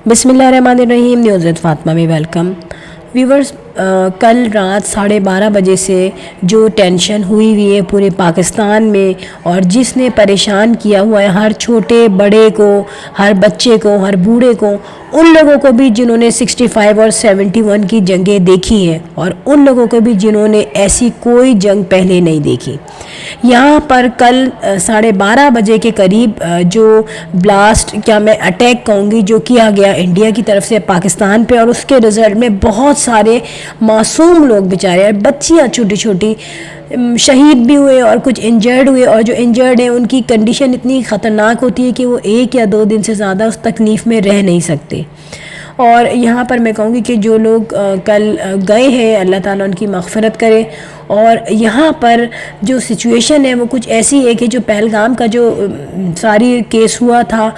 بسم اللہ الرحمن الرحیم. نیوز وتھ فاطمہ میں ویلکم. ویورز، کل رات 12:30 بجے سے جو ٹینشن ہوئی ہے پورے پاکستان میں، اور جس نے پریشان کیا ہوا ہے ہر چھوٹے بڑے کو، ہر بچے کو، ہر بوڑھے کو، ان لوگوں کو بھی جنہوں نے 65 اور 71 کی جنگیں دیکھی ہیں، اور ان لوگوں کو بھی جنہوں نے ایسی کوئی جنگ پہلے نہیں دیکھی. یہاں پر کل 12:30 بجے کے قریب جو بلاسٹ، کیا میں اٹیک کہوں گی، جو کیا گیا انڈیا کی طرف سے پاکستان پہ، اور اس کے رزلٹ میں بہت سارے معصوم لوگ بیچارے اور بچیاں چھوٹی چھوٹی شہید بھی ہوئے اور کچھ انجرڈ ہوئے، اور جو انجرڈ ہیں ان کی کنڈیشن اتنی خطرناک ہوتی ہے کہ وہ 1 یا 2 دن سے زیادہ اس تکلیف میں رہ نہیں سکتے. اور یہاں پر میں کہوں گی کہ جو لوگ کل گئے ہیں، اللہ تعالیٰ ان کی مغفرت کرے. اور یہاں پر جو سچویشن ہے وہ کچھ ایسی ہے کہ جو پہلگام کا جو ساری کیس ہوا تھا،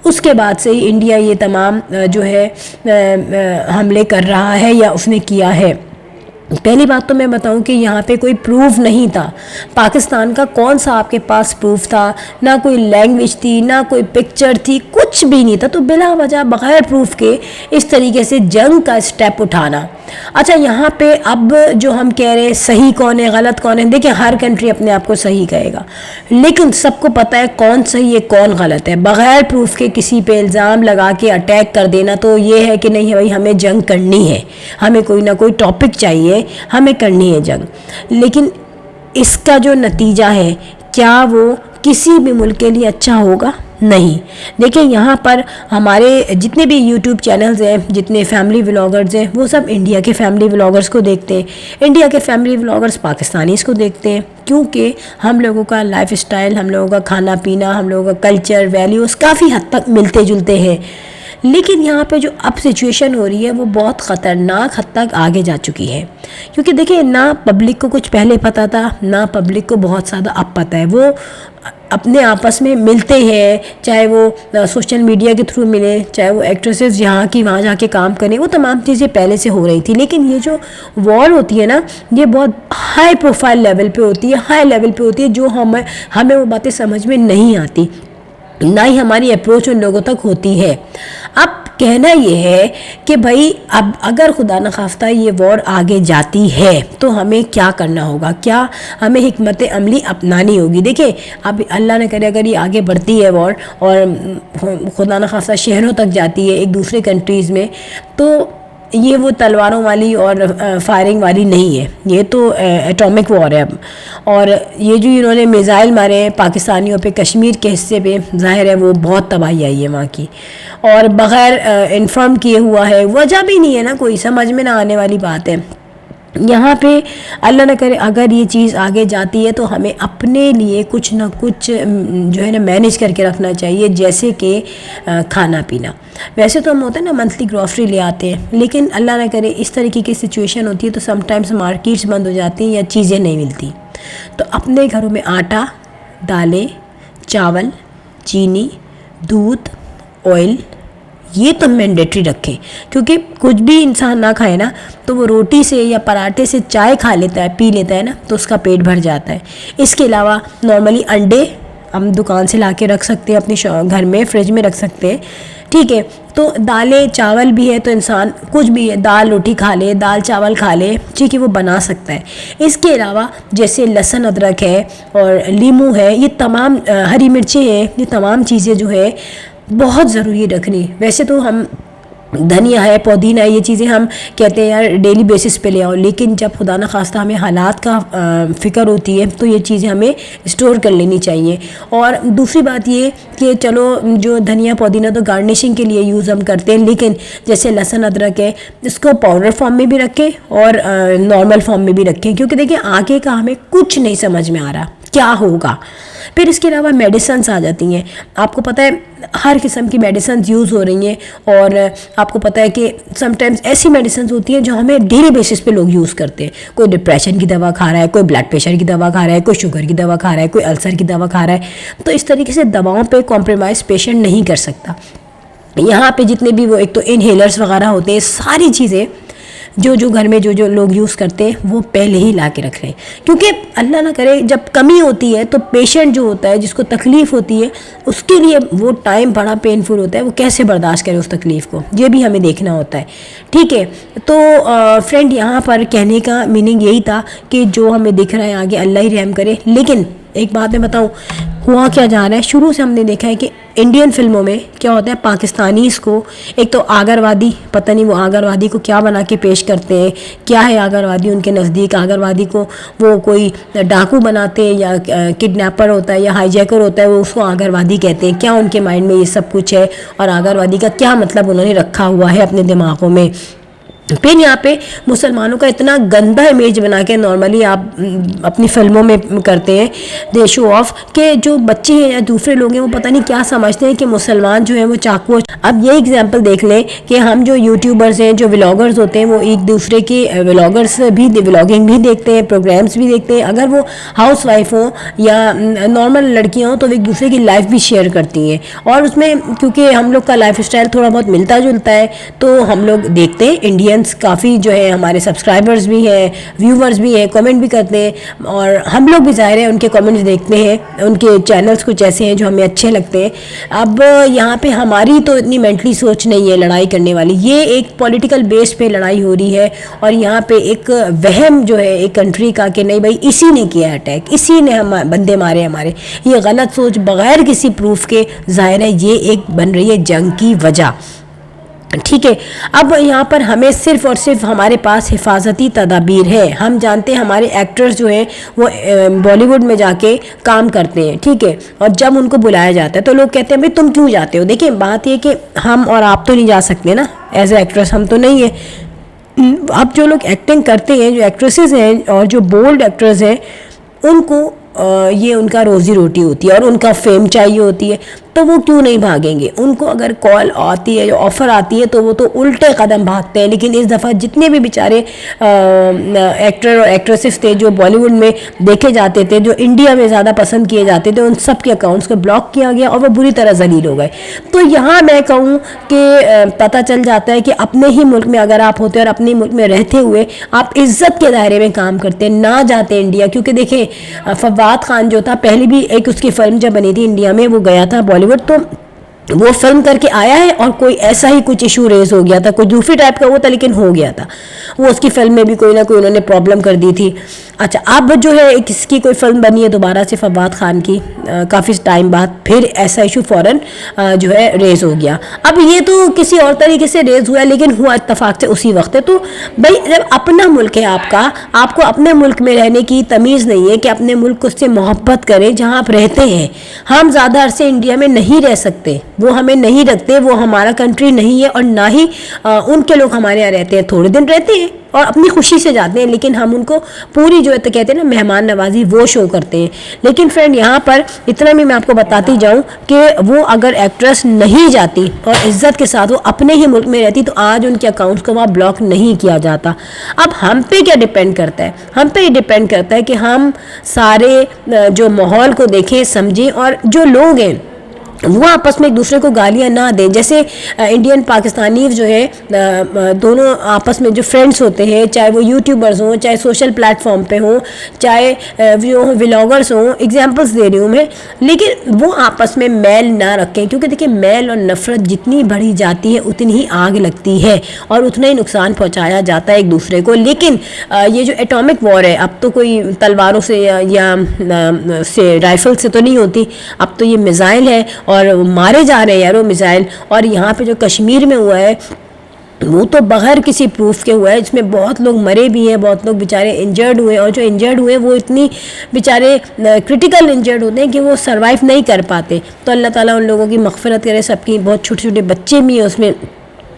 اس کے بعد سے ہی انڈیا یہ تمام جو ہے حملے کر رہا ہے یا اس نے کیا ہے. پہلی بات تو میں بتاؤں کہ یہاں پہ کوئی پروف نہیں تھا. پاکستان کا کون سا آپ کے پاس پروف تھا؟ نہ کوئی لینگویج تھی، نہ کوئی پکچر تھی، کچھ بھی نہیں تھا. تو بلا وجہ بغیر پروف کے اس طریقے سے جنگ کا سٹیپ اٹھانا. اچھا، یہاں پہ اب جو ہم کہہ رہے ہیں صحیح کون ہے غلط کون ہے، دیکھیں ہر کنٹری اپنے آپ کو صحیح کہے گا، لیکن سب کو پتہ ہے کون صحیح ہے کون غلط ہے. بغیر پروف کے کسی پہ الزام لگا کے اٹیک کر دینا تو یہ ہے کہ نہیں بھائی ہمیں جنگ کرنی ہے، ہمیں کوئی نہ کوئی ٹاپک چاہیے، ہمیں کرنی ہے جنگ. لیکن اس کا جو نتیجہ ہے کیا وہ کسی بھی ملک کے لیے اچھا ہوگا؟ نہیں. دیکھیں یہاں پر ہمارے جتنے بھی یوٹیوب چینلز ہیں، جتنے فیملی ولاگرز ہیں، وہ سب انڈیا کے فیملی ولاگرز کو دیکھتے ہیں. انڈیا کے فیملی ولاگرز پاکستانیز کو دیکھتے ہیں، کیونکہ ہم لوگوں کا لائف اسٹائل، ہم لوگوں کا کھانا پینا، ہم لوگوں کا کلچر، ویلیوز کافی حد تک ملتے جلتے ہیں. لیکن یہاں پہ جو اب سچویشن ہو رہی ہے وہ بہت خطرناک حد تک آگے جا چکی ہے. کیونکہ دیکھیں نہ پبلک کو کچھ پہلے پتہ تھا، نہ پبلک کو بہت زیادہ اب پتہ ہے. وہ اپنے آپس میں ملتے ہیں، چاہے وہ سوشل میڈیا کے تھرو ملے، چاہے وہ ایکٹریسز یہاں کی وہاں جا کے کام کریں، وہ تمام چیزیں پہلے سے ہو رہی تھی. لیکن یہ جو وار ہوتی ہے نا، یہ بہت ہائی پروفائل لیول پہ ہوتی ہے، ہائی لیول پہ ہوتی ہے، جو ہمیں وہ باتیں سمجھ میں نہیں آتی، نہ ہی ہماری اپروچ ان لوگوں تک ہوتی ہے. اب کہنا یہ ہے کہ بھائی اب اگر خدا نخواستہ یہ وار آگے جاتی ہے تو ہمیں کیا کرنا ہوگا، کیا ہمیں حکمت عملی اپنانی ہوگی. دیکھیں اب اللہ نہ کرے اگر یہ آگے بڑھتی ہے وار اور خدا نخواستہ شہروں تک جاتی ہے ایک دوسرے کنٹریز میں، تو یہ وہ تلواروں والی اور فائرنگ والی نہیں ہے، یہ تو ایٹامک وار ہے اب. اور یہ جو انہوں نے میزائل مارے ہیں پاکستانیوں پہ کشمیر کے حصے پہ، ظاہر ہے وہ بہت تباہی آئی ہے وہاں کی، اور بغیر انفارم کیے ہوا ہے، وجہ بھی نہیں ہے نا کوئی، سمجھ میں نہ آنے والی بات ہے. یہاں پہ اللہ نہ کرے اگر یہ چیز آگے جاتی ہے تو ہمیں اپنے لیے کچھ نہ کچھ جو ہے نا مینیج کر کے رکھنا چاہیے، جیسے کہ کھانا پینا. ویسے تو ہم ہوتے ہیں نا منتھلی گروسری لے آتے ہیں، لیکن اللہ نہ کرے اس طریقے کی سچویشن ہوتی ہے تو سم ٹائمز مارکیٹس بند ہو جاتی ہیں یا چیزیں نہیں ملتی. تو اپنے گھروں میں آٹا، دالیں، چاول، چینی، دودھ، آئل، یہ تو مینڈیٹری رکھیں. کیونکہ کچھ بھی انسان نہ کھائے نا تو وہ روٹی سے یا پراٹھے سے چائے کھا لیتا ہے، پی لیتا ہے نا، تو اس کا پیٹ بھر جاتا ہے. اس کے علاوہ نارملی انڈے ہم دکان سے لا کے رکھ سکتے ہیں، اپنے گھر میں فریج میں رکھ سکتے ہیں، ٹھیک ہے. تو دالیں چاول بھی ہے تو انسان کچھ بھی ہے، دال روٹی کھا لے، دال چاول کھا لے، ٹھیک ہے، وہ بنا سکتا ہے. اس کے علاوہ جیسے لہسن ادرک ہے اور لیمو ہے، یہ تمام ہری مرچیں ہیں، یہ تمام چیزیں جو ہے بہت ضروری رکھنی. ویسے تو ہم دھنیا ہے، پودینہ ہے، یہ چیزیں ہم کہتے ہیں یار ڈیلی بیسس پہ لے آؤ، لیکن جب خدا نخواستہ ہمیں حالات کا فکر ہوتی ہے تو یہ چیزیں ہمیں اسٹور کر لینی چاہیے. اور دوسری بات یہ کہ چلو جو دھنیا پودینہ تو گارنشنگ کے لیے یوز ہم کرتے ہیں، لیکن جیسے لہسن ادرک ہے اس کو پاؤڈر فارم میں بھی رکھیں اور نارمل فارم میں بھی رکھیں، کیونکہ دیکھیں آگے کا ہمیں کچھ نہیں سمجھ میں آ رہا کیا ہوگا. پھر اس کے علاوہ میڈیسنس آ جاتی ہیں. آپ کو پتہ ہے ہر قسم کی میڈیسنز یوز ہو رہی ہیں، اور آپ کو پتہ ہے کہ سم ٹائمز ایسی میڈیسنز ہوتی ہیں جو ہمیں ڈیلی بیسس پہ لوگ یوز کرتے ہیں. کوئی ڈپریشن کی دوا کھا رہا ہے، کوئی بلڈ پریشر کی دوا کھا رہا ہے، کوئی شوگر کی دوا کھا رہا ہے، کوئی السر کی دوا کھا رہا ہے. تو اس طریقے سے دواؤں پہ کمپرومائز پیشنٹ نہیں کر سکتا. یہاں پہ جتنے بھی وہ ایک تو انہیلرز وغیرہ ہوتے ہیں، ساری چیزیں جو گھر میں جو لوگ یوز کرتے ہیں وہ پہلے ہی لا کے رکھ لیں، کیونکہ اللہ نہ کرے جب کمی ہوتی ہے تو پیشنٹ جو ہوتا ہے جس کو تکلیف ہوتی ہے اس کے لیے وہ ٹائم بڑا پینفل ہوتا ہے، وہ کیسے برداشت کرے اس تکلیف کو، یہ بھی ہمیں دیکھنا ہوتا ہے. ٹھیک ہے، تو فرینڈ یہاں پر کہنے کا میننگ یہی تھا کہ جو ہمیں دکھ رہا ہے آگے اللہ ہی رحم کرے. لیکن ایک بات میں بتاؤں، ہوا کیا جا رہا ہے، شروع سے ہم نے دیکھا ہے کہ انڈین فلموں میں کیا ہوتا ہے، پاکستانیز کو ایک تو آگروادی، پتہ نہیں وہ آگروادی کو کیا بنا کے پیش کرتے ہیں، کیا ہے آگروادی ان کے نزدیک. آگروادی کو وہ کوئی ڈاکو بناتے ہیں یا کڈنیپر ہوتا ہے یا ہائی جیکر ہوتا ہے، وہ اس کو آگروادی کہتے ہیں. کیا ان کے مائنڈ میں یہ سب کچھ ہے، اور آگروادی کا کیا مطلب انہوں نے رکھا ہوا ہے اپنے دماغوں میں. پھر یہاں پہ مسلمانوں کا اتنا گندا امیج بنا کے نارملی آپ اپنی فلموں میں کرتے ہیں دے شو آف، کہ جو بچے ہیں یا دوسرے لوگ ہیں وہ پتہ نہیں کیا سمجھتے ہیں کہ مسلمان جو ہیں وہ چاقو. اب یہ اگزامپل دیکھ لیں کہ ہم جو یوٹیوبرز ہیں، جو ولاگرز ہوتے ہیں، وہ ایک دوسرے کے ولاگرز بھی ولاگنگ بھی دیکھتے ہیں، پروگرامز بھی دیکھتے ہیں. اگر وہ ہاؤس وائف ہوں یا نارمل لڑکیاں ہوں تو وہ ایک دوسرے کی لائف بھی شیئر کرتی ہیں، اور اس میں کیونکہ ہم لوگ کا لائف اسٹائل تھوڑا بہت ملتا جلتا ہے تو ہم لوگ دیکھتے ہیں. انڈینس کافی جو ہے ہمارے سبسکرائبرز بھی ہیں، ویورز بھی ہیں، کمنٹ بھی کرتے ہیں، اور ہم لوگ بھی ظاہر ہے ان کے کمنٹس دیکھتے ہیں. ان کے چینلز کچھ ایسے ہیں جو ہمیں اچھے لگتے ہیں. اب یہاں پہ ہماری تو اتنی مینٹلی سوچ نہیں ہے لڑائی کرنے والی، یہ ایک پولیٹیکل بیس پہ لڑائی ہو رہی ہے، اور یہاں پہ ایک وہم جو ہے ایک کنٹری کا کہ نہیں بھائی اسی نے کیا اٹیک، اسی نے ہم بندے مارے ہمارے. یہ غلط سوچ بغیر کسی پروف کے ظاہر ہے یہ ایک بن رہی ہے جنگ کی وجہ. ٹھیک ہے، اب یہاں پر ہمیں صرف اور صرف ہمارے پاس حفاظتی تدابیر ہے. ہم جانتے ہیں ہمارے ایکٹرز جو ہیں وہ بالی ووڈ میں جا کے کام کرتے ہیں. ٹھیک ہے، اور جب ان کو بلایا جاتا ہے تو لوگ کہتے ہیں بھائی تم کیوں جاتے ہو. دیکھیں بات یہ کہ ہم اور آپ تو نہیں جا سکتے نا، ایز اے ایکٹریس ہم تو نہیں ہیں. اب جو لوگ ایکٹنگ کرتے ہیں، جو ایکٹریسز ہیں اور جو بولڈ ایکٹرز ہیں، ان کو یہ ان کا روزی روٹی ہوتی ہے اور ان کا فیم چاہیے ہوتی ہے، تو وہ کیوں نہیں بھاگیں گے. ان کو اگر کال آتی ہے، آفر آتی ہے، تو وہ تو الٹے قدم بھاگتے ہیں. لیکن اس دفعہ جتنے بھی بیچارے ایکٹر اور ایکٹریسز تھے جو بالی ووڈ میں دیکھے جاتے تھے، جو انڈیا میں زیادہ پسند کیے جاتے تھے، ان سب کے اکاؤنٹس کو بلاک کیا گیا اور وہ بری طرح ذلیل ہو گئے. تو یہاں میں کہوں کہ پتہ چل جاتا ہے کہ اپنے ہی ملک میں اگر آپ ہوتے اور اپنے ملک میں رہتے ہوئے آپ عزت کے دائرے میں کام کرتے، نہ جاتے انڈیا. کیونکہ دیکھیں فواد خان جو تھا، پہلے بھی ایک اس کی فلم جب بنی تھی انڈیا میں، وہ گیا تھا بالی ووڈ، تو وہ فلم کر کے آیا ہے اور کوئی ایسا ہی کچھ ایشو ریز ہو گیا تھا، کوئی دوسری ٹائپ کا وہ تھا لیکن ہو گیا تھا. وہ اس کی فلم میں بھی کوئی نہ کوئی انہوں نے پرابلم کر دی تھی. اچھا، اب جو ہے کس کی کوئی فلم بنی ہے دوبارہ سے فواد خان کی، کافی ٹائم بعد پھر ایسا ایشو فوراً جو ہے ریز ہو گیا. اب یہ تو کسی اور طریقے سے ریز ہوا لیکن ہوا اتفاق سے اسی وقت ہے. تو بھائی جب اپنا ملک ہے آپ کا، آپ کو اپنے ملک میں رہنے کی تمیز نہیں ہے کہ اپنے ملک کو سے محبت کریں جہاں آپ رہتے ہیں. ہم زیادہ عرصے انڈیا میں نہیں رہ سکتے، وہ ہمیں نہیں رکھتے، وہ ہمارا کنٹری نہیں ہے، اور نہ ہی ان کے لوگ ہمارے یہاں رہتے ہیں. تھوڑے دن رہتے ہیں اور اپنی خوشی سے جاتے ہیں، لیکن ہم ان کو پوری جو ہے تو کہتے ہیں نا مہمان نوازی وہ شو کرتے ہیں. لیکن فرینڈ یہاں پر اتنا بھی میں آپ کو بتاتی جاؤں کہ وہ اگر ایکٹریس نہیں جاتی اور عزت کے ساتھ وہ اپنے ہی ملک میں رہتی تو آج ان کے اکاؤنٹس کو وہاں بلاک نہیں کیا جاتا. اب ہم پہ کیا ڈیپینڈ کرتا ہے؟ ہم پہ یہ ڈیپینڈ کرتا ہے کہ ہم سارے جو ماحول کو دیکھیں، سمجھیں، اور جو لوگ ہیں وہ آپس میں ایک دوسرے کو گالیاں نہ دیں. جیسے انڈین پاکستانی جو ہے دونوں آپس میں جو فرینڈس ہوتے ہیں، چاہے وہ یوٹیوبرز ہوں، چاہے سوشل پلیٹ فارم پہ ہوں، چاہے ولاگرز ہوں، ایگزامپلس دے رہی ہوں میں، لیکن وہ آپس میں میل نہ رکھیں. کیونکہ دیکھیں میل اور نفرت جتنی بڑھی جاتی ہے اتنی ہی آگ لگتی ہے اور اتنا ہی نقصان پہنچایا جاتا ہے ایک دوسرے کو. لیکن یہ جو ایٹامک وار ہے، اب تو کوئی تلواروں سے یا رائفل سے تو نہیں ہوتی، اب تو یہ میزائل ہے اور مارے جا رہے ہیں یار وہ میزائل. اور یہاں پہ جو کشمیر میں ہوا ہے وہ تو بغیر کسی پروف کے ہوا ہے، اس میں بہت لوگ مرے بھی ہیں، بہت لوگ بیچارے انجرڈ ہوئے، اور جو انجرڈ ہوئے وہ اتنی بیچارے کرٹیکل انجرڈ ہوتے ہیں کہ وہ سروائیو نہیں کر پاتے. تو اللہ تعالیٰ ان لوگوں کی مغفرت کرے. سب کی بہت چھوٹے چھوٹے بچے بھی ہیں اس میں،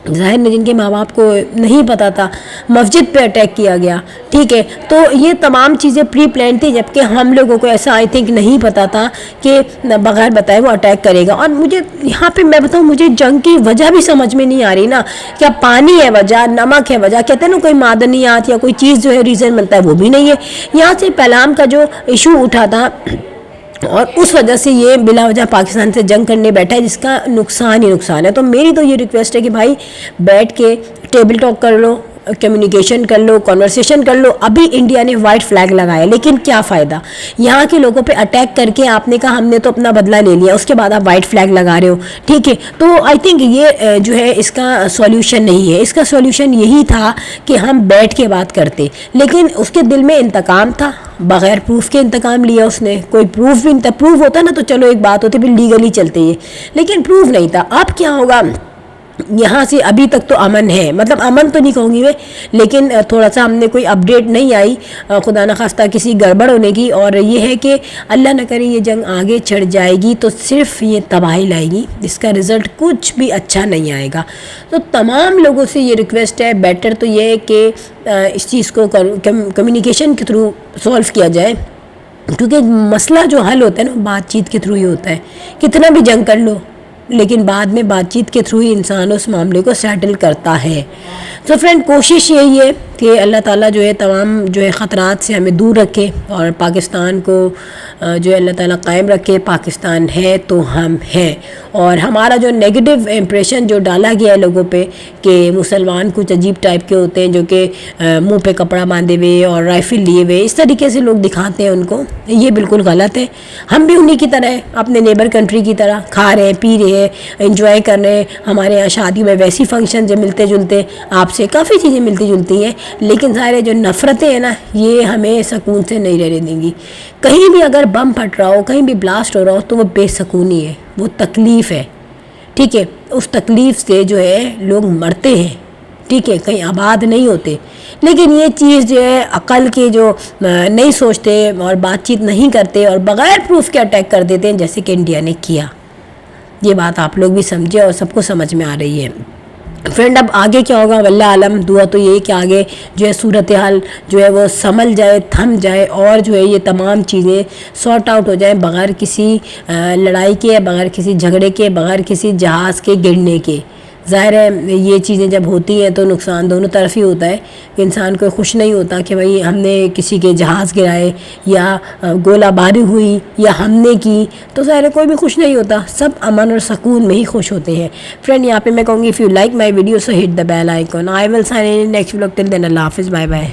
ظاہر ہے جن کے ماں باپ کو نہیں پتا تھا، مسجد پہ اٹیک کیا گیا. ٹھیک ہے، تو یہ تمام چیزیں پری پلان تھی، جبکہ ہم لوگوں کو ایسا آئی تھنک نہیں پتا تھا کہ بغیر بتائے وہ اٹیک کرے گا. اور مجھے یہاں پہ میں بتاؤں، مجھے جنگ کی وجہ بھی سمجھ میں نہیں آ رہی نا. کیا پانی ہے وجہ، نمک ہے وجہ؟ کہتے ہیں نا کوئی معدنیات یا کوئی چیز جو ہے ریزن بنتا ہے، وہ بھی نہیں ہے. یہاں سے پہلام کا جو ایشو اٹھا تھا اور اس وجہ سے یہ بلا وجہ پاکستان سے جنگ کرنے بیٹھا ہے، جس کا نقصان ہی نقصان ہے. تو میری تو یہ ریکویسٹ ہے کہ بھائی بیٹھ کے ٹیبل ٹاک کر لو، کمیونیکیشن کر لو, کانورسیشن کر لو. ابھی انڈیا نے وائٹ فلیگ لگایا, لیکن کیا فائدہ, یہاں کے لوگوں پہ اٹیک کر کے آپ نے کہا ہم نے تو اپنا بدلہ لے لیا, اس کے بعد آپ وائٹ فلیگ لگا رہے ہو, ٹھیک ہے. تو آئی تھنک یہ جو ہے اس کا سولوشن نہیں ہے. اس کا سولوشن یہی تھا کہ ہم بیٹھ کے بات کرتے, لیکن اس کے دل میں انتقام تھا, بغیر پروف کے انتقام لیا اس نے. کوئی پروف بھی نہیں, پروف ہوتا نا تو چلو ایک بات ہوتی, پھر لیگلی چلتے یہ, لیکن پروف نہیں تھا. اب کیا ہوگا, یہاں سے ابھی تک تو امن ہے, مطلب امن تو نہیں کہوں گی میں, لیکن تھوڑا سا ہم نے کوئی اپڈیٹ نہیں آئی خدا نخواستہ کسی گڑبڑ ہونے کی. اور یہ ہے کہ اللہ نہ کرے یہ جنگ آگے چڑھ جائے گی تو صرف یہ تباہی لائے گی, اس کا رزلٹ کچھ بھی اچھا نہیں آئے گا. تو تمام لوگوں سے یہ ریکویسٹ ہے, بیٹر تو یہ ہے کہ اس چیز کو کمیونیکیشن کے تھرو سولو کیا جائے, کیونکہ مسئلہ جو حل ہوتا ہے نا بات چیت کے تھرو ہی ہوتا ہے. کتنا بھی جنگ کر لو, لیکن بعد میں بات چیت کے تھرو ہی انسان اس معاملے کو سیٹل کرتا ہے. تو فرینڈ کوشش یہی ہے کہ اللہ تعالیٰ جو ہے تمام جو ہے خطرات سے ہمیں دور رکھے, اور پاکستان کو جو ہے اللہ تعالیٰ قائم رکھے. پاکستان ہے تو ہم ہیں, اور ہمارا جو نیگیٹو امپریشن جو ڈالا گیا ہے لوگوں پہ کہ مسلمان کچھ عجیب ٹائپ کے ہوتے ہیں جو کہ منہ پہ کپڑا باندھے ہوئے اور رائفل لیے ہوئے, اس طریقے سے لوگ دکھاتے ہیں ان کو, یہ بالکل غلط ہے. ہم بھی انہی کی طرح ہیں, اپنے نیبر کنٹری کی طرح کھا رہے ہیں, پی رہے ہیں, انجوائے کر رہے ہیں. ہمارے یہاں شادی میں ویسی فنکشن جو ملتے جلتے, آپ سے کافی چیزیں ملتی جلتی ہیں, لیکن ظاہر جو نفرتیں ہیں نا یہ ہمیں سکون سے نہیں رہنے دیں گی. کہیں بھی اگر بم پھٹ رہا ہو, کہیں بھی بلاسٹ ہو رہا ہو, تو وہ بے سکونی ہے, وہ تکلیف ہے, ٹھیک ہے. اس تکلیف سے جو ہے لوگ مرتے ہیں, ٹھیک ہے, کہیں آباد نہیں ہوتے. لیکن یہ چیز جو ہے عقل کے جو نہیں سوچتے اور بات چیت نہیں کرتے اور بغیر پروف کے اٹیک کر دیتے ہیں, جیسے کہ انڈیا نے کیا. یہ بات آپ لوگ بھی سمجھے اور سب کو سمجھ میں آ رہی ہے. فرینڈ اب آگے کیا ہوگا واللہ عالم. دعا تو یہی کہ آگے جو ہے صورتحال جو ہے وہ سنبھل جائے, تھم جائے, اور جو ہے یہ تمام چیزیں سارٹ آؤٹ ہو جائیں بغیر کسی لڑائی کے, بغیر کسی جھگڑے کے, بغیر کسی جہاز کے گرنے کے. ظاہر ہے یہ چیزیں جب ہوتی ہیں تو نقصان دونوں طرف ہی ہوتا ہے. انسان کوئی خوش نہیں ہوتا کہ بھائی ہم نے کسی کے جہاز گرائے یا گولہ باری ہوئی یا ہم نے کی, تو ظاہر ہے کوئی بھی خوش نہیں ہوتا. سب امن اور سکون میں ہی خوش ہوتے ہیں. فرینڈ یہاں پہ میں کہوں گی if you like my video so hit the bell icon. I will sign in next vlog. Till then اللہ حافظ, بائے بائے.